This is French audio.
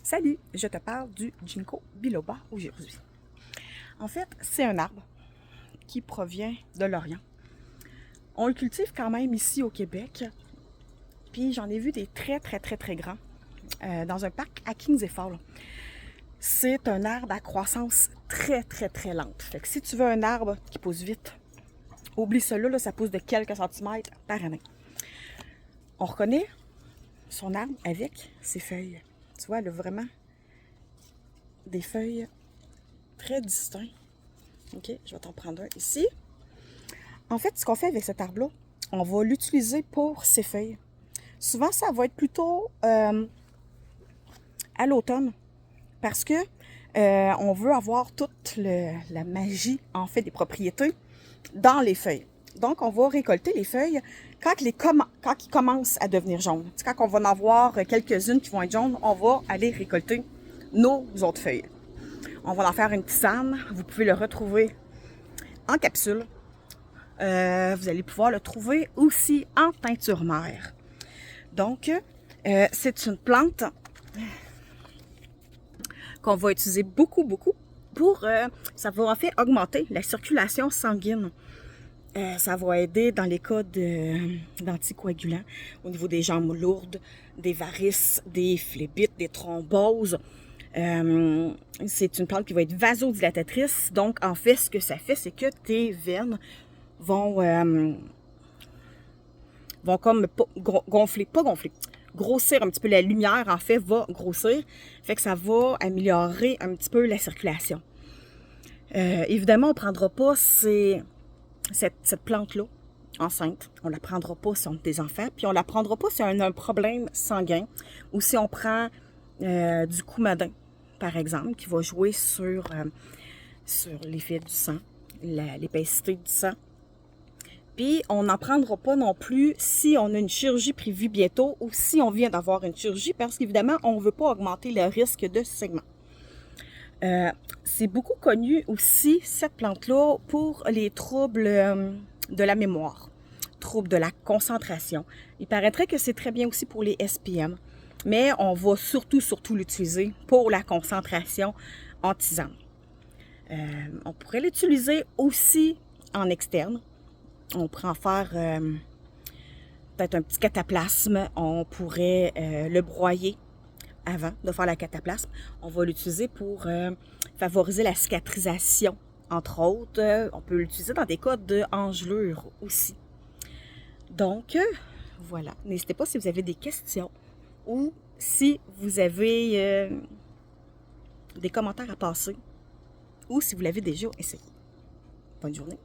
Salut, je te parle du Ginkgo biloba aujourd'hui. En fait, c'est un arbre qui provient de l'Orient. On le cultive quand même ici au Québec, puis j'en ai vu des très grands dans un parc à Kings Falls. C'est un arbre à croissance très lente. Fait que si tu veux un arbre qui pousse vite, oublie celui-là, là, ça pousse de quelques centimètres par année. On reconnaît son arbre avec ses feuilles. Tu vois, elle a vraiment des feuilles très distinctes. Ok, je vais t'en prendre un ici. En fait, ce qu'on fait avec cet arbre-là, on va l'utiliser pour ses feuilles. Souvent, ça va être plutôt à l'automne parce que on veut avoir toute la magie, en fait, des propriétés dans les feuilles. Donc, on va récolter les feuilles quand ils commencent à devenir jaunes. Quand on va en avoir quelques-unes qui vont être jaunes, on va aller récolter nos autres feuilles. On va en faire une tisane. Vous pouvez le retrouver en capsule. Vous allez pouvoir le trouver aussi en teinture mère. Donc, c'est une plante qu'on va utiliser beaucoup pour, ça va en fait augmenter la circulation sanguine. Ça va aider dans les cas d'anticoagulants, au niveau des jambes lourdes, des varices, des phlébites, des thromboses. C'est une plante qui va être vasodilatatrice. Donc, en fait, ce que ça fait, c'est que tes veines vont comme grossir un petit peu. La lumière, en fait, va grossir. Fait que ça va améliorer un petit peu la circulation. Évidemment, on ne prendra pas cette plante-là enceinte. On ne la prendra pas si on a des enfants. Puis on ne la prendra pas si on a un problème sanguin ou si on prend du coumadin, par exemple, qui va jouer sur l'effet du sang, l'épaissité du sang. Puis, on n'en prendra pas non plus si on a une chirurgie prévue bientôt ou si on vient d'avoir une chirurgie parce qu'évidemment, on ne veut pas augmenter le risque de saignement. C'est beaucoup connu aussi, cette plante-là, pour les troubles de la mémoire, troubles de la concentration. Il paraîtrait que c'est très bien aussi pour les SPM, mais on va surtout l'utiliser pour la concentration en tisane. On pourrait l'utiliser aussi en externe. On pourrait en faire peut-être un petit cataplasme. On pourrait le broyer avant de faire la cataplasme. On va l'utiliser pour favoriser la cicatrisation, entre autres. On peut l'utiliser dans des cas d'engelure aussi. Donc, voilà. N'hésitez pas si vous avez des questions ou si vous avez des commentaires à passer ou si vous l'avez déjà essayé. Bonne journée.